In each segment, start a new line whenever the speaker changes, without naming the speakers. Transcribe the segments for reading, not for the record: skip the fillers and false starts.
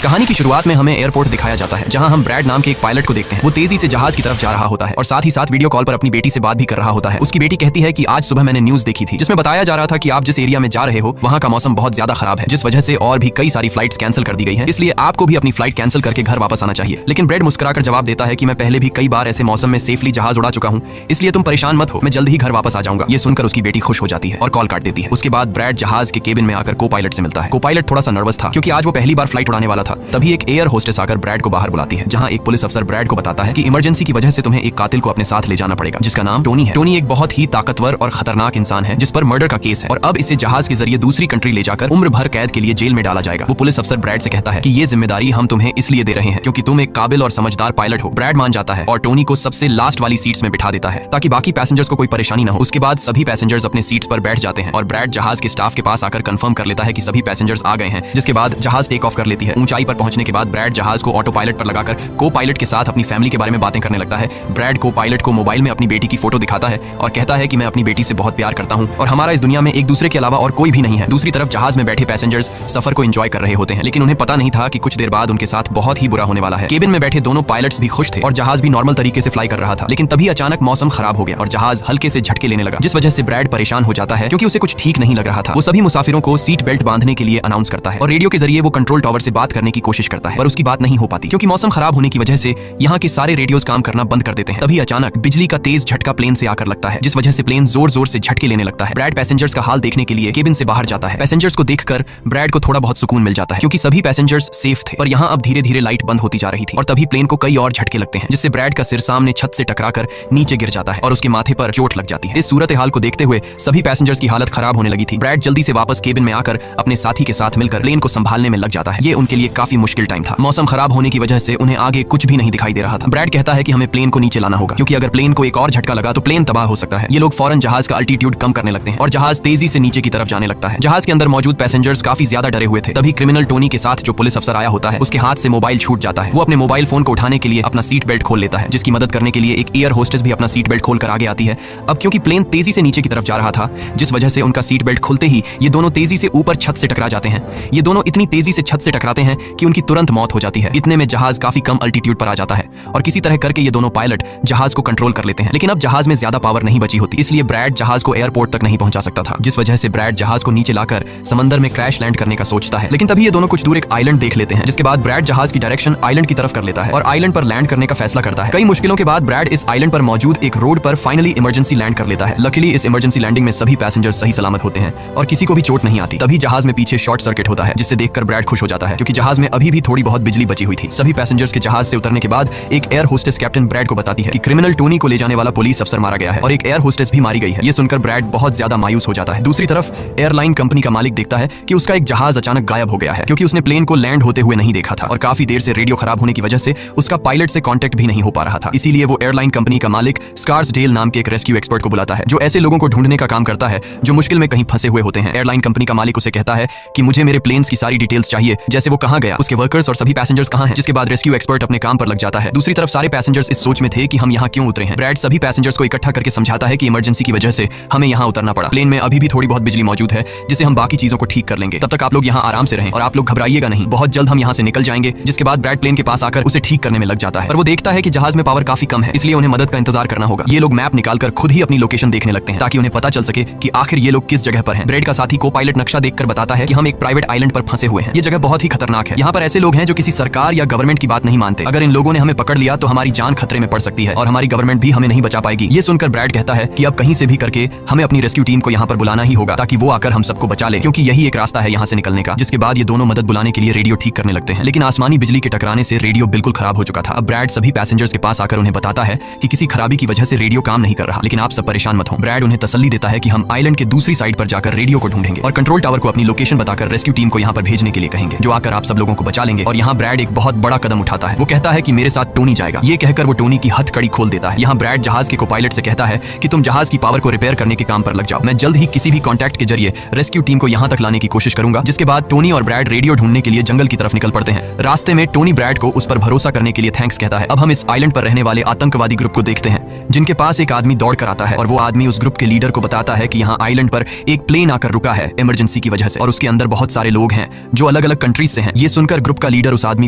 कहानी की शुरुआत में हमें एयरपोर्ट दिखाया जाता है जहां हम ब्रैड नाम के एक पायलट को देखते हैं। वो तेजी से जहाज की तरफ जा रहा होता है और साथ ही साथ वीडियो कॉल पर अपनी बेटी से बात भी कर रहा होता है। उसकी बेटी कहती है कि आज सुबह मैंने न्यूज देखी थी जिसमें बताया जा रहा था कि आप जिस एरिया में जा रहे हो वहां का मौसम बहुत ज्यादा खराब है, जिस वजह से और भी कई सारी फ्लाइट्स कैंसिल कर दी गई हैं, इसलिए आपको भी अपनी फ्लाइट कैंसिल करके घर वापस आना चाहिए। लेकिन ब्रैड मुस्कुराकर जवाब देता है कि मैं पहले भी कई बार ऐसे मौसम में सेफली जहाज उड़ा चुका हूँ, इसलिए तुम परेशान मत हो, मैं जल्द ही घर वापस आ जाऊंगा। ये सुनकर उसकी बेटी खुश हो जाती है और कॉल काट देती है। उसके बाद ब्रैड जहाज के केबिन में आकर को पायलट से मिलता है। को पायलट थोड़ा सा नर्वस था क्योंकि आज वो पहली बार फ्लाइट उड़ाने वाला था। तभी एक एयर होस्टेस आकर ब्रैड को बाहर बुलाती है, जहां एक पुलिस अफसर ब्रैड को बताता है कि इमरजेंसी की वजह से तुम्हें एक कातिल को अपने साथ ले जाना पड़ेगा जिसका नाम टोनी है। टोनी एक बहुत ही ताकतवर और खतरनाक इंसान है जिस पर मर्डर का केस है और अब इसे जहाज के जरिए दूसरी कंट्री ले जाकर उम्र भर कैद के लिए जेल में डाला जाएगा। वो पुलिस अफसर ब्रैड से कहता है कि ये जिम्मेदारी हम तुम्हें इसलिए दे रहे हैं क्योंकि तुम एक काबिल और समझदार पायलट हो। ब्रैड मान जाता है और टोनी को सबसे लास्ट वाली सीट्स में बिठा देता है ताकि बाकी पैसेंजर्स को कोई परेशानी न हो। उसके बाद सभी पैसेंजर्स अपने सीट्स पर बैठ जाते हैं और ब्रैड जहाज के स्टाफ के पास आकर कंफर्म कर लेता है कि सभी पैसेंजर्स आ गए हैं, जिसके बाद जहाज टेक ऑफ कर लेती है। ऊंचाई पर पहुंचने के बाद ब्रैड जहाज को ऑटो पायलट पर लगाकर को पायलट के साथ अपनी फैमिली के बारे में बातें करने लगता है। ब्रैड को पायलट को मोबाइल में अपनी बेटी की फोटो दिखाता है और कहता है कि मैं अपनी बेटी से बहुत प्यार करता हूं और हमारा इस दुनिया में एक दूसरे के अलावा और कोई भी नहीं है। दूसरी तरफ जहाज में बैठे पैसेंजर्स सफर को एंजॉय कर रहे होते हैं, लेकिन उन्हें पता नहीं था कि कुछ देर बाद उनके साथ बहुत ही बुरा होने वाला है। केबिन में बैठे दोनों पायलट्स भी खुश थे और जहाज भी नॉर्मल तरीके से फ्लाई कर रहा था, लेकिन तभी अचानक मौसम खराब हो गया और जहाज हल्के से झटके लेने लगा, जिस वजह से ब्रैड परेशान हो जाता है क्योंकि उसे कुछ ठीक नहीं लग रहा था। वो सभी मुसाफिरों को सीट बेल्ट बांधने के लिए अनाउंस करता है और रेडियो के जरिए वो कंट्रोल टावर से बात करने की कोशिश करता है, पर उसकी बात नहीं हो पाती क्योंकि मौसम खराब होने की वजह से यहाँ के सारे रेडियोज काम करना बंद कर देते हैं। तभी अचानक बिजली का तेज झटका प्लेन से आकर लगता है, जिस वजह से प्लेन जोर जोर से झटके लेने लगता है। ब्रैड पैसेंजर्स का हाल देखने के लिए केबिन से बाहर जाता है। पैसेंजर्स को देखकर ब्रैड को थोड़ा बहुत सुकून मिल जाता है क्योंकि सभी पैसेंजर्स सेफ थे, पर यहाँ अब धीरे धीरे लाइट बंद होती जा रही थी और तभी प्लेन को कई और झटके लगते हैं, जिससे ब्रैड का सिर सामने छत से टकराकर नीचे गिर जाता है और उसके माथे पर चोट लग जाती है। इस सूरत हाल को देखते हुए सभी पैसेंजर्स की हालत खराब होने लगी थी। ब्रैड जल्दी से वापस केबिन में आकर अपने साथी के साथ मिलकर प्लेन को संभालने में लग जाता है। ये उनके लिए काफी मुश्किल टाइम था। मौसम खराब होने की वजह से उन्हें आगे कुछ भी नहीं दिखाई दे रहा था। ब्रैड कहता है कि हमें प्लेन को नीचे लाना होगा क्योंकि अगर प्लेन को एक और झटका लगा तो प्लेन तबाह हो सकता है। ये लोग फौरन जहाज का अल्टीट्यूड कम करने लगते हैं और जहाज तेजी से नीचे की तरफ जाने लगता है। जहाज के अंदर मौजूद पैसेंजर्स काफी ज्यादा डरे हुए थे। तभी क्रिमिनल टोनी के साथ जो पुलिस अफसर आया होता है उसके हाथ से मोबाइल छूट जाता है। वो अपने मोबाइल फोन को उठाने के लिए अपना सीट बेल्ट खोल लेता है, जिसकी मदद करने के लिए एक एयर होस्टेस भी अपना सीट बेल्ट खोलकर आगे आती है। अब क्योंकि प्लेन तेजी से नीचे की तरफ जा रहा था, जिस वजह से उनका सीट बेल्ट खुलते ही ये दोनों तेजी से ऊपर छत से टकरा जाते हैं। ये दोनों इतनी तेजी से छत से टकराते हैं कि उनकी तुरंत मौत हो जाती है। इतने में जहाज काफी कम अल्टीट्यूड पर आ जाता है और किसी तरह करके ये दोनों पायलट जहाज को कंट्रोल कर लेते हैं। लेकिन अब जहाज में ज्यादा पावर नहीं बची होती, इसलिए ब्रैड जहाज को एयरपोर्ट तक नहीं पहुंचा सकता था, जिस वजह से ब्रैड जहाज को नीचे लाकर समंदर में क्रैश लैंड करने का सोचता है। लेकिन तभी ये दोनों कुछ दूर एक आइलैंड देख लेते हैं, जिसके बाद ब्रैड जहाज की डायरेक्शन आइलैंड की तरफ कर लेता है और आइलैंड पर लैंड करने का फैसला करता है। कई मुश्किलों के बाद ब्रैड इस आइलैंड पर मौजूद एक रोड पर फाइनली इमरजेंसी लैंड कर लेता है। लकीली इस इमरजेंसी लैंडिंग में सभी पैसेंजर्स सही सलामत होते हैं और किसी को भी चोट नहीं आती। तभी जहाज में पीछे शॉर्ट सर्किट होता है, जिससे देखकर ब्रैड खुश हो जाता है क्योंकि जहाज में अभी भी थोड़ी बहुत बिजली बची हुई थी। सभी पैसेंजर्स के जहाज से उतरने के बाद एक एयर होस्टेस कैप्टन ब्रैड को बताती है कि क्रिमिनल टोनी को ले जाने वाला पुलिस अफसर मारा गया है और एक एयर होस्टेस भी मारी गई है। ये सुनकर ब्रैड बहुत ज्यादा मायूस हो जाता है। दूसरी तरफ एयरलाइन कंपनी का मालिक देखता है कि उसका एक जहाज अचानक गायब हो गया है क्योंकि उसने प्लेन को लैंड होते हुए नहीं देखा था और काफी देर से रेडियो खराब होने की वजह से उसका पायलट से कांटेक्ट भी नहीं हो पा रहा था। इसीलिए वो एयरलाइन कंपनी का मालिक स्कार्सडेल नाम के एक रेस्क्यू एक्सपर्ट को बुलाता है जो ऐसे लोगों को ढूंढने का काम करता है जो मुश्किल में कहीं फंसे हुए होते हैं। एयरलाइन कंपनी का मालिक उसे कहता है कि मुझे मेरे प्लेन्स की सारी डिटेल्स चाहिए, जैसे वो कहां गया, उसके वर्कर्स और सभी पैसेंजर्स कहां हैं। जिसके बाद रेस्क्यू एक्सपर्ट अपने काम पर लग जाता है। दूसरी तरफ सारे पैसेंजर्स इस सोच में थे कि हम यहाँ क्यों उतरे हैं। ब्रैड सभी पैसेंजर्स को इकट्ठा करके समझाता है कि इमरजेंसी की वजह से हमें यहाँ उतरना पड़ा। प्लेन में अभी भी थोड़ी बहुत बिजली मौजूद है जिससे हम बाकी चीजों को ठीक कर लेंगे। तब तक आप लोग यहाँ आराम से रहें और आप लोग घबराइएगा नहीं, बहुत जल्द हम यहाँ से निकल जाएंगे। जिसके बाद ब्रैड प्लेन के पास आकर उसे ठीक करने में लग जाता है, पर वो देखता है कि जहाज में पावर काफी कम है, इसलिए उन्हें मदद का इंतजार करना होगा। ये लोग मैप निकालकर खुद ही अपनी लोकेशन देखने लगते हैं ताकि उन्हें पता चल सके कि आखिर ये लोग किस जगह पर हैं। ब्रैड का साथी को पायलट नक्शा देखकर बताता है कि हम एक प्राइवेट आइलैंड पर फंसे हुए हैं। ये जगह बहुत ही खतरनाक है। यहाँ पर ऐसे लोग हैं जो किसी सरकार या गवर्नमेंट की बात नहीं मानते। अगर इन लोगों ने हमें पकड़ लिया तो हमारी जान खतरे में पड़ सकती है और हमारी गवर्नमेंट भी हमें नहीं बचा पाएगी। ये सुनकर ब्रैड कहता है कि अब कहीं से भी करके हमें अपनी रेस्क्यू टीम को यहाँ पर बुलाना ही होगा ताकि वो आकर हम सबको बचा ले, क्योंकि यही एक रास्ता है यहाँ से निकलने का। जिसके बाद ये दोनों मदद बुलाने के लिए रेडियो ठीक करने लगते हैं, लेकिन आसमानी बिजली के टकराने से रेडियो बिल्कुल खराब हो चुका था। अब ब्रैड सभी पैसेंजर्स के पास आकर उन्हें बताता है कि किसी खराबी की वजह से रेडियो काम नहीं कर रहा, लेकिन आप सब परेशान मत हो। ब्रैड उन्हें तसल्ली देता है कि हम आइलैंड के दूसरी साइड पर जाकर रेडियो को ढूंढेंगे और कंट्रोल टावर को अपनी लोकेशन बताकर रेस्क्यू टीम को यहाँ पर भेजने के लिए कहेंगे, जो आकर आप सब लोगों को बचा लेंगे। और यहाँ ब्रैड एक बहुत बड़ा कदम उठाता है। वो कहता है कि मेरे साथ टोनी जाएगा। ये कहकर वो टोनी की हथकड़ी खोल देता है। यहाँ ब्रैड जहाज के को पायलट से कहता है कि तुम जहाज की पावर को रिपेयर करने के काम पर लग जाओ, मैं जल्द ही किसी भी कॉन्टैक्ट के जरिए रेस्क्यू टीम को यहाँ तक लाने की कोशिश करूंगा। जिसके बाद टोनी और ब्रैड रेडियो ढूंढने के लिए जंगल की तरफ निकल पड़ते हैं। रास्ते में टोनी ब्रैड को उस पर भरोसा करने के लिए थैंक्स कहता है। अब हम इस आइलैंड पर रहने वाले आतंकवादी ग्रुप को देखते हैं जिनके पास एक आदमी दौड़ कर आता है और वो आदमी उस ग्रुप के लीडर को बताता है कि यहाँ आइलैंड पर एक प्लेन आकर रुका है इमरजेंसी की वजह से और उसके अंदर बहुत सारे लोग हैं जो अलग अलग कंट्रीज से हैं। ये सुनकर ग्रुप का लीडर उस आदमी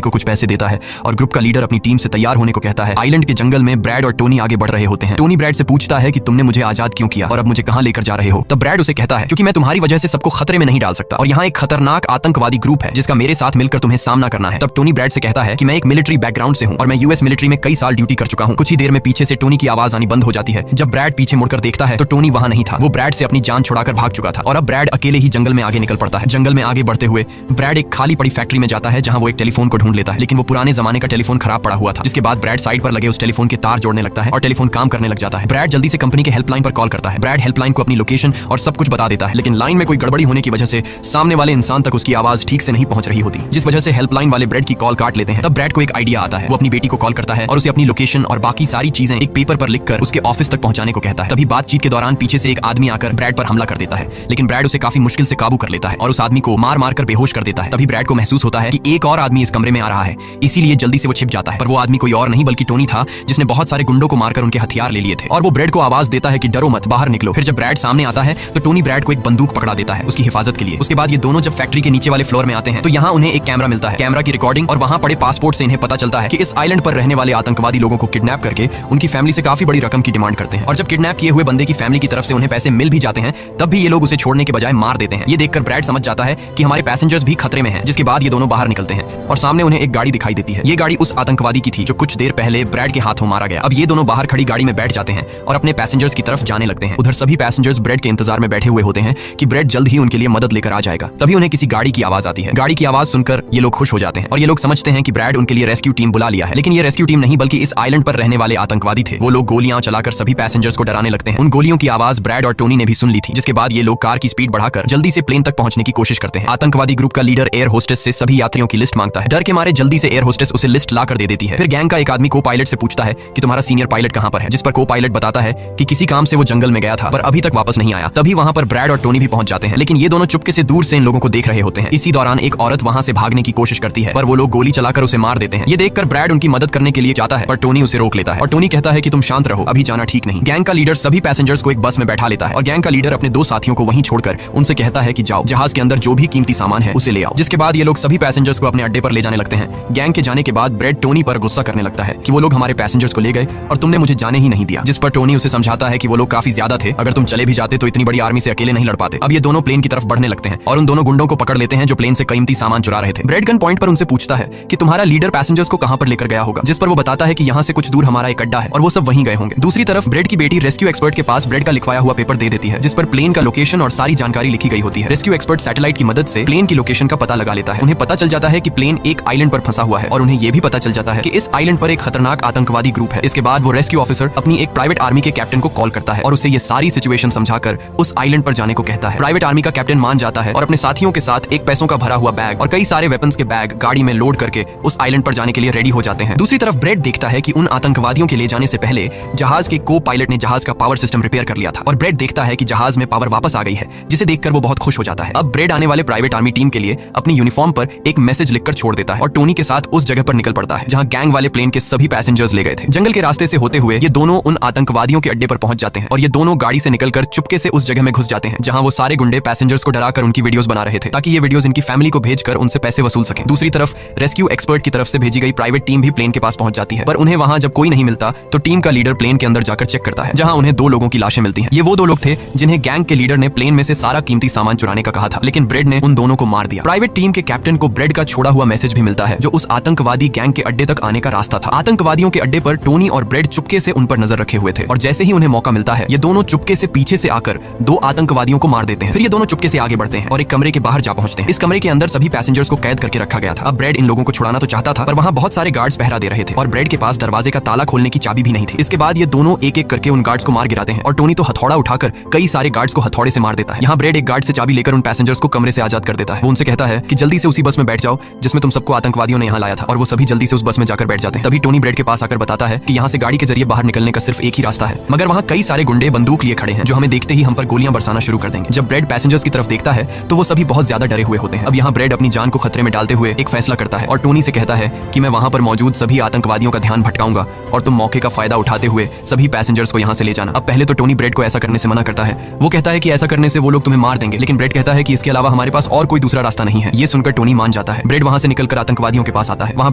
को कुछ पैसे देता है और ग्रुप का लीडर अपनी टीम से तैयार होने को कहता है। आइलैंड के जंगल में ब्रैड और टोनी आगे बढ़ रहे होते हैं। टोनी ब्रैड से पूछता है कि तुमने मुझे आजाद क्यों किया और अब मुझे कहां लेकर जा रहे हो। तब ब्रैड उसे कहता है क्योंकि मैं तुम्हारी वजह से सबको खतरे में नहीं डाल सकता और यहाँ एक खतरनाक आतंकवादी ग्रुप है जिसका मेरे साथ मिलकर तुम्हें सामना करना है। तब टोनी ब्रैड से कहता है कि मैं एक मिलिट्री बैकग्राउंड से हूँ और मैं यूएस मिलिट्री में कई साल ड्यूटी कर चुका हूँ। कुछ ही देर में पीछे से टोनी की आवाज आनी बंद हो जाती है। जब ब्रैड पीछे मुड़कर देखता है तो टोनी वहां नहीं था। वो ब्रैड से अपनी जान छुड़ाकर भाग चुका था और अब ब्रैड अकेले ही जंगल में आगे निकल पड़ता है। जंगल में आगे बढ़ते हुए ब्रैड एक खाली पड़ी फैक्ट्री में जाता है जहां वो एक टेलीफोन को ढूंढ लेता है, लेकिन वो पुराने जमाने का टेलीफोन खराब पड़ा हुआ था। जिसके बाद ब्रैड साइड पर लगे उस टेलीफोन के तार जोड़ने लगता है और टेलीफोन काम करने लग जाता है। ब्रैड जल्दी से कंपनी के हेल्पलाइन पर कॉल करता है। ब्रैड हेल्पलाइन को अपनी लोकेशन और सब कुछ बता देता है, लेकिन लाइन में कोई गड़बड़ी होने की वजह से सामने वाले इंसान तक उसकी आवाज ठीक से नहीं पहुंच रही होती, जिस वजह से हेल्पलाइन वाले ब्रैड की कॉल काट लेते हैं। तब ब्रैड को एक आइडिया आता है। वो अपनी बेटी को कॉल करता है और उसे अपनी लोकेशन और बाकी सारी चीजें एक पेपर पर लिखकर उसके ऑफिस तक पहुंचाने को कहता है। तभी बातचीत के दौरान पीछे से एक आदमी आकर ब्रैड पर हमला कर देता है, लेकिन ब्रैड उसे काफी मुश्किल से काबू कर लेता है और उस आदमी को मार मार कर बेहोश कर देता है। तभी ब्रैड को महसूस होता है कि एक और आदमी इस कमरे में आ रहा है, इसीलिए जल्दी से वो छिप जाता है। पर वो आदमी कोई और नहीं बल्कि टोनी था, जिसने बहुत सारे गुंडों को मारकर उनके हथियार ले लिए थे और वो ब्रैड को आवाज देता है कि डरो मत, बाहर निकलो। फिर जब ब्रैड सामने आता है तो टोनी ब्रैड को एक बंदूक पकड़ा देता है उसकी हिफाजत के लिए। उसके बाद ये दोनों जब फैक्ट्री के नीचे वाले फ्लोर में आते हैं तो यहाँ उन्हें एक कैमरा मिलता है, कैमरा की रिकॉर्डिंग और वहाँ पड़े पासपोर्ट से इन्हें पता चलता है कि इस आइलैंड पर रहने वाले आतंकवादी लोगों को किडनैप करके उनकी फैमिली से काफी बड़ी रकम की डिमांड करते हैं और जब किडनैप किए हुए बंदे की फैमिली की तरफ से उन्हें पैसे मिल भी जाते हैं तब भी ये लोग उसे छोड़ने के बजाय मार देते हैं। ये देखकर ब्रैड समझ जाता है कि हमारे पैसेंजर्स भी खतरे में हैं। जिसके बाद ये दोनों बाहर निकलते हैं और सामने उन्हें एक गाड़ी दिखाई देती है। ये गाड़ी उस आतंकवादी की थी जो कुछ देर पहले ब्रैड के हाथों मारा गया। अब ये दोनों बाहर खड़ी गाड़ी में बैठ जाते हैं और अपने पैसेंजर्स की तरफ जाने लगते हैं। उधर सभी पैसेंजर्स ब्रैड के इंतजार में बैठे हुए होते हैं कि ब्रैड जल्द ही उनके लिए मदद लेकर आ जाएगा। तभी उन्हें किसी गाड़ी की आवाज आती है। गाड़ी की आवाज सुनकर ये लोग खुश हो जाते हैं और ये लोग समझते हैं कि ब्रैड उनके लिए रेस्क्यू टीम बुला लिया है। लेकिन ये रेस्क्यू टीम नहीं बल्कि इस आइलैंड पर रहने वाले आतंकवादी थे। वो लोग गोलियां चलाकर सभी पैसेंजर्स को डराने लगते हैं। उन गोलियों की आवाज ब्रैड और टोनी ने भी सुन ली थी। जिसके बाद ये लोग कार की स्पीड बढ़ाकर जल्दी से प्लेन तक पहुंचने की कोशिश करते हैं। आतंकवादी ग्रुप का लीडर एयर होस्टेस से सभी यात्रियों की लिस्ट मांगता है। डर के मारे जल्दी से एयर होस्टेस उसे लिस्ट लाकर दे देती है। फिर गैंग का एक आदमी को पायलट से पूछता है कि तुम्हारा सीनियर पायलट कहां पर है, जिस पर को पायलट बताता है कि किसी काम से वो जंगल में गया था पर अभी तक वापस नहीं आया। तभी वहां पर ब्रैड और टोनी भी पहुंच जाते हैं, लेकिन ये दोनों चुपके से दूर से इन लोगों को देख रहे होते हैं। इसी दौरान एक औरत वहां से भागने की कोशिश करती है पर वो लोग गोली चलाकर उसे मार देते हैं। ये देखकर ब्रैड उनकी मदद करने के लिए जाता है पर टोनी उसे रोक लेता है और टोनी कहता है कि तुम शांत रहो, अभी जाना ठीक नहीं। गैंग का लीडर सभी पैसेंजर्स को एक बस में बैठा लेता है और गैंग का लीडर अपने 2 साथियों को वहीं छोड़कर उनसे कहता है कि जाओ, जहाज के अंदर जो भी कीमती सामान है उसे ले आओ। जिसके बाद ये लोग सभी पैसेंजर्स को अपने अड्डे पर ले जाने लगते हैं। गैंग के जाने के बाद ब्रैड टोनी पर गुस्सा करने लगता है कि वो लोग हमारे पैसेंजर्स को ले गए और तुमने मुझे जाने ही नहीं दिया। जिस पर टोनी उसे समझाता है कि वो लोग काफी ज्यादा थे, अगर तुम चले भी जाते तो इतनी बड़ी आर्मी से अकेले नहीं लड़ पाते। अब ये दोनों प्लेन की तरफ बढ़ने लगते हैं और उन दोनों गुंडों को पकड़ लेते हैं जो प्लेन से कीमती सामान चुरा रहे थे। ब्रैड गन पॉइंट पर उनसे पूछता है कि तुम्हारा लीडर पैसेंजर्स को कहां पर लेकर गया होगा, जिस पर वो बताता है कि यहाँ से कुछ दूर हमारा एक अड्डा है और वो सब वहीं गए होंगे। दूसरी तरफ ब्रैड की बेटी रेस्क्यू एक्सपर्ट के पास ब्रैड का लिखवाया हुआ पेपर दे देती है जिस पर प्लेन का लोकेशन और सारी जानकारी लिखी गई होती है। रेस्क्यू एक्सपर्ट सैटेलाइट की मदद से प्लेन की लोकेशन का पता लगा लेता है। उन्हें पता चल जाता है कि प्लेन एक आइलैंड पर फंसा हुआ है और उन्हें यह भी पता चल जाता है कि इस आइलैंड पर एक खतरनाक आतंकवादी ग्रुप है। इसके बाद वो रेस्क्यू ऑफिसर अपनी एक प्राइवेट आर्मी के कैप्टन को कॉल करता है और उसे ये सारी सिचुएशन समझाकर उस आइलैंड पर जाने को कहता है। प्राइवेट आर्मी का कैप्टन मान जाता है और अपने साथियों के साथ एक पैसों का भरा हुआ बैग और कई सारे वेपन्स के बैग गाड़ी में लोड करके उस आइलैंड पर जाने के लिए रेडी हो जाते हैं। दूसरी तरफ ब्रैड देखता है कि उन आतंकवादियों के ले जाने से पहले जहाज के को पायलट ने जहाज का पावर सिस्टम रिपेयर कर लिया था और ब्रैड देखता है कि जहाज में पावर वापस आ गई है, जिसे देखकर वो बहुत खुश हो जाता है। अब ब्रैड आने वाले प्राइवेट आर्मी टीम के लिए अपनी यूनिफॉर्म पर एक मैसेज लिखकर छोड़ देता है और टोनी के साथ उस जगह पर निकल पड़ता है जहां गैंग वाले प्लेन के सभी पैसेंजर्स ले गए थे। जंगल के रास्ते से होते हुए ये दोनों उन आतंकवादियों के अड्डे पर पहुंच जाते हैं और ये दोनों गाड़ी से निकलकर चुपके से उस जगह में घुस जाते हैं जहां वो सारे गुंडे पैसेंजर्स को डराकर उनकी वीडियोस बना रहे थे ताकि ये वीडियोस इनकी फैमिली को भेजकर उनसे पैसे वसूल सकें। दूसरी तरफ रेस्क्यू एक्सपर्ट की तरफ से भेजी गई प्राइवेट टीम भी प्लेन के पास पहुंच जाती है, पर उन्हें वहां जब कोई नहीं मिलता तो टीम का लीडर प्लेन के अंदर जाकर चेक करता है जहां उन्हें 2 लोगों की लाशें मिलती हैं। ये वो 2 लोग थे जिन्हें गैंग के लीडर ने प्लेन में से सारा कीमती सामान चुराने का कहा था, लेकिन ब्रैड ने उन दोनों को मार दिया। प्राइवेट टीम के कैप्टन को ब्रैड का छोड़ा हुआ मैसेज भी मिलता है जो उस आतंकवादी गैंग के अड्डे तक आने का रास्ता था। आतंकवादियों के अड्डे पर टोनी और ब्रैड चुपके से उन पर नजर रखे हुए थे और जैसे ही उन्हें मौका मिलता है ये दोनों चुपके से पीछे से आकर 2 आतंकवादियों को मार देते हैं। फिर ये दोनों चुपके से आगे बढ़ते हैं और एक कमरे के बाहर जा पहुंचते हैं। इस कमरे के अंदर सभी पैसेंजर्स को कैद करके रखा गया था। अब ब्रैड इन लोगों को छुड़ाना तो चाहता था पर वहां बहुत सारे गार्ड्स पहरा दे रहे थे और ब्रैड के पास दरवाजे का ताला खोलने की चाबी भी नहीं थी। इसके बाद ये दोनों एक एक करके उन गार्ड्स को मार गिराते हैं और टोनी तो हथौड़ा उठाकर कई सारे गार्ड्स को हथौड़े से मार देता है। यहाँ ब्रैड एक गार्ड से चाबी लेकर उन पैसेंजर्स को कमरे से आजाद कर देता है। वो उनसे कहता है कि जल्दी से उसी बस में बैठ जाओ जिसमें तुम सबको आतंकवादियों ने यहाँ लाया था और वो सभी जल्दी से उस बस में जाकर बैठ जाते हैं। तभी टोनी ब्रैड के पास आकर बताता है कि यहाँ से गाड़ी के जरिए बाहर निकलने का सिर्फ एक ही रास्ता है, मगर वहाँ कई सारे गुंडे बंदूक लिए खड़े हैं जो हमें देखते ही हम पर गोलियां बरसाना शुरू कर देंगे। जब ब्रैड पैसेंजर्स की तरफ देखता है तो वो सभी बहुत ज्यादा डरे हुए होते हैं। अब यहाँ ब्रैड अपनी जान को खतरे में डालते हुए एक फैसला करता है और टोनी से कहता है कि मैं वहाँ पर मौजूद सभी आतंकवादियों का ध्यान भटकाऊंगा और तुम मौके का फायदा उठाते हुए सभी पैसेंजर्स को यहाँ से ले जाना। अब पहले तो टोनी ब्रैड को ऐसा करने से मना करता है। वो कहता है कि ऐसा करने से वो लोग तुम्हें मार देंगे, लेकिन ब्रैड कहता है कि इसके अलावा हमारे पास और कोई दूसरा रास्ता नहीं है। ये सुनकर टोनी मान जाता है। ब्रेड वहां से निकलकर आतंकवादियों के पास आता है। वहां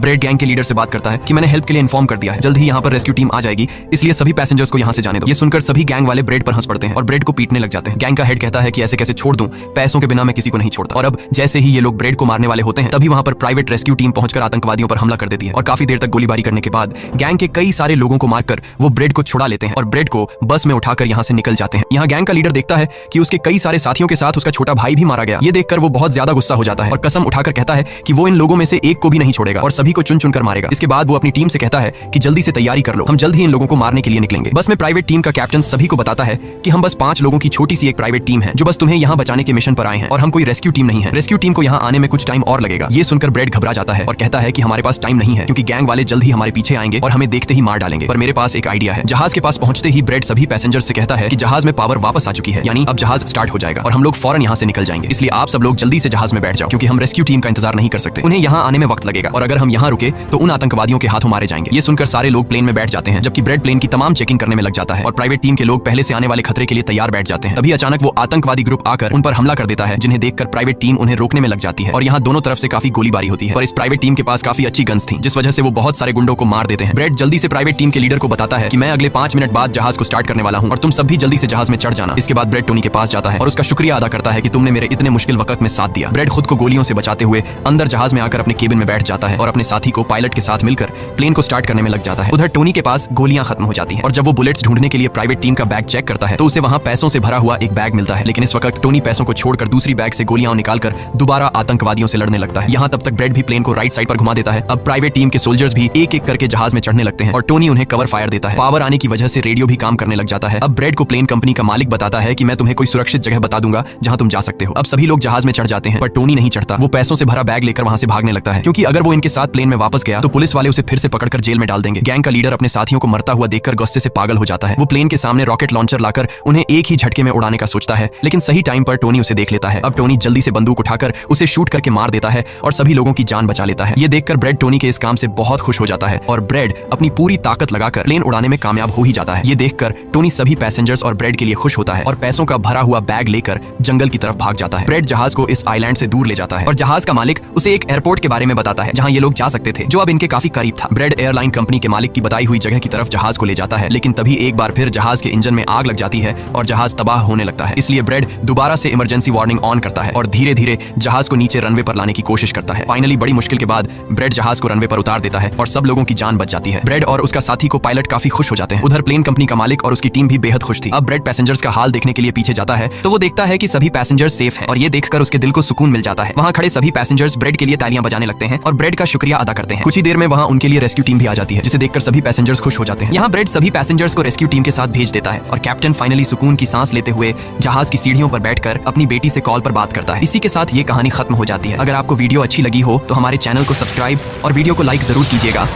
ब्रेड गैंग के लीडर से बात करता है कि मैंने हेल्प के लिए इन्फॉर्म कर दिया है, जल्द ही यहाँ पर रेस्क्यू टीम आ जाएगी, इसलिए सभी पैसेंजर्स को यहाँ से जाने दो। ये सुनकर सभी गैंग वाले ब्रेड पर हंस पड़ते हैं और ब्रेड को पीटने लग जाते हैं। गैंग का हेड कहता है कि ऐसे कैसे छोड़ दूं, पैसों के बिना मैं किसी को नहीं छोड़ता। और अब जैसे ही ये लोग ब्रेड को मारने वाले होते हैं तभी वहां पर प्राइवेट रेस्क्यू टीम पहुंचकर आतंकवादियों पर हमला कर देती है और काफी देर तक गोलीबारी करने के बाद गैंग के कई सारे लोगों को मारकर वो ब्रेड को छुड़ा लेते हैं और ब्रेड को बस में उठाकर यहाँ से निकल जाते हैं। यहाँ गैंग का लीडर देखता है कि उसके कई सारे साथियों के साथ उसका छोटा भाई भी मारा गया। ये देखकर वो बहुत ज्यादा गुस्सा हो जाता है और कसम उठाकर कहता है कि वो इन लोगों में से एक को भी नहीं छोड़ेगा और सभी को चुन चुन कर मारेगा। इसके बाद वो अपनी टीम से कहता है कि जल्दी से तैयारी कर लो, हम जल्द ही इन लोगों को मारने के लिए निकलेंगे। बस में प्राइवेट टीम का कैप्टन सभी को बताता है कि हम बस 5 लोगों की छोटी सी एक प्राइवेट टीम है जो बस तुम्हें यहाँ बचाने के मिशन पर आए हैं और हम कोई रेस्क्यू टीम नहीं है। रेस्क्यू टीम को यहाँ आने में कुछ टाइम और लगेगा। ये सुनकर ब्रेड घबरा जाता है और कहता है कि हमारे पास टाइम नहीं है क्योंकि गैंग वाले जल्द ही हमारे पीछे आएंगे और हमें देखते ही मार डालेंगे। पर मेरे पास एक आइडिया है। जहाज के पास पहुंचते ही ब्रेड सभी पैसेंजर्स से कहता है कि जहाज में पावर वापस आ चुकी है, यानी अब जहाज स्टार्ट हो जाएगा और हम लोग फौरन यहाँ से निकल जाएंगे, इसलिए आप सब लोग जल्दी से जहाज में बैठ जाओ क्योंकि हम रेस्क्यू टीम का इंतजार नहीं कर सकते। उन्हें यहाँ आने में वक्त लगेगा और अगर हम यहाँ रुके तो उन आतंकवादियों के हाथों मारे जाएंगे। ये सुनकर सारे लोग प्लेन में बैठ जाते हैं जबकि ब्रेड प्लेन की तमाम चेकिंग करने में लग जाता है और प्राइवेट टीम के लोग पहले से आने वाले खतरे के लिए तैयार बैठ जाते हैं। तभी अचानक वो आतंकवादी ग्रुप आकर उन पर हमला कर देता है, जिन्हें देखकर प्राइवेट टीम उन्हें रोकने में लग जाती है और यहाँ दोनों तरफ से काफी गोलीबारी होती है। और इस प्राइवेट टीम के पास काफी अच्छी गन्स थी जिस वजह से वो बहुत सारे गुंडों को मार देते हैं। ब्रेड जल्दी से प्राइवेट टीम के लीडर को बताता है कि मैं अगले 5 मिनट बाद जहाज को स्टार्ट करने वाला हूँ और तुम सब भी जल्दी से जहाज में चढ़ जाना। इसके बाद ब्रेड टोनी के पास जाता है और उसका शुक्रिया अदा करता है कि तुमने मेरे इतने मुश्किल वक्त में साथ दिया। ब्रेड खुद को गोलियों से बचाते हुए अंदर जहाज में आकर अपने केबिन में बैठ जाता है और अपने साथी को पायलट के साथ मिलकर प्लेन को स्टार्ट करने में लग जाता है। उधर टोनी के पास गोलियां खत्म हो जाती हैं और जब वो बुलेट्स ढूंढने के लिए प्राइवेट टीम का बैग चेक करता है तो उसे वहां पैसों से भरा हुआ एक बैग मिलता है। लेकिन इस वक्त टोनी पैसों को छोड़कर दूसरी बैग से गोलियां निकालकर दोबारा आतंकवादियों से लड़ने लगता है। यहाँ तब तक ब्रेड भी प्लेन को राइट साइड पर घुमा देता है। अब प्राइवेट टीम के सोल्जर्स भी एक एक करके जहाज में चढ़ने लगते हैं और टोनी उन्हें कवर फायर देता है। पावर आने की वजह से रेडियो भी काम करने लग जाता है। अब ब्रेड को प्लेन कंपनी का मालिक बताता है कि मैं तुम्हें कोई सुरक्षित जगह बता दूंगा जहां तुम जा सकते हो। अब सभी लोग जहाज में चढ़ जाते हैं पर टोनी नहीं चढ़ता। वो पैसों से भरा बैग लेकर वहां से भागने लगता है क्योंकि अगर वो इनके साथ प्लेन में वापस गया तो पुलिस वाले उसे फिर से पकड़कर जेल में डाल देंगे। गैंग का लीडर अपने साथियों को मरता हुआ देखकर गुस्से से पागल हो जाता है। वो प्लेन के सामने रॉकेट लॉन्चर लाकर उन्हें एक ही झटके में उड़ाने का सोचता है, लेकिन सही टाइम पर टोनी उसे देख लेता है। अब टोनी जल्दी से बंदूक उठाकर उसे शूट करके मार देता है और सभी लोगों की जान बचा लेता है। ये देखकर ब्रेड टोनी के इस काम से बहुत खुश हो जाता है और ब्रेड अपनी पूरी ताकत लगाकर प्लेन उड़ाने में कामयाब हो ही जाता है। ये देखकर टोनी सभी पैसेंजर्स और ब्रेड के लिए खुश होता है और पैसों का भरा हुआ बैग लेकर जंगल की तरफ भाग जाता है। ब्रेड जहाज को इस आइलैंड से दूर ले जाता है और जहाज का मालिक उसे एक एयरपोर्ट के बारे में बताता है जहां ये लोग जा सकते थे, जो अब इनके काफी करीब था। ब्रेड एयरलाइन कंपनी के मालिक की बताई हुई जगह की तरफ जहाज को ले जाता है, लेकिन तभी एक बार फिर जहाज के इंजन में आग लग जाती है और जहाज तबाह होने लगता है। इसलिए ब्रेड दोबारा से इमरजेंसी वार्निंग ऑन करता है और धीरे धीरे जहाज को नीचे रनवे पर लाने की कोशिश करता है। फाइनली बड़ी मुश्किल के बाद ब्रेड जहाज को रनवे पर उतार देता है और सब लोगों की जान बच जाती है। ब्रेड और उसका साथी को पायलट काफी खुश हो जाते हैं। उधर प्लेन कंपनी का मालिक और उसकी टीम भी बेहद खुश थी। अब ब्रेड पैसेंजर्स का हाल देखने के लिए पीछे जाता है तो वो देखता है कि सभी पैसेंजर्स सेफ हैं और ये देखकर उसके दिल को सुकून मिल जाता है। वहाँ खड़े सभी पैसेंजर्स ब्रेड के लिए तालियां बजाने लगते हैं और ब्रेड का शुक्रिया अदा करते हैं। कुछ ही देर में वहाँ उनके लिए रेस्क्यू टीम भी आ जाती है जिसे देखकर सभी पैसेंजर्स खुश हो जाते हैं। यहाँ ब्रेड सभी पैसेंजर्स को रेस्क्यू टीम के साथ भेज देता है और कैप्टन फाइनली सुकून की सांस लेते हुए जहाज की सीढ़ियों पर बैठकर अपनी बेटी से कॉल पर बात करता है। इसी के साथ ये कहानी खत्म हो जाती है। अगर आपको वीडियो अच्छी लगी हो तो हमारे चैनल को सब्सक्राइब और वीडियो को लाइक जरूर कीजिएगा।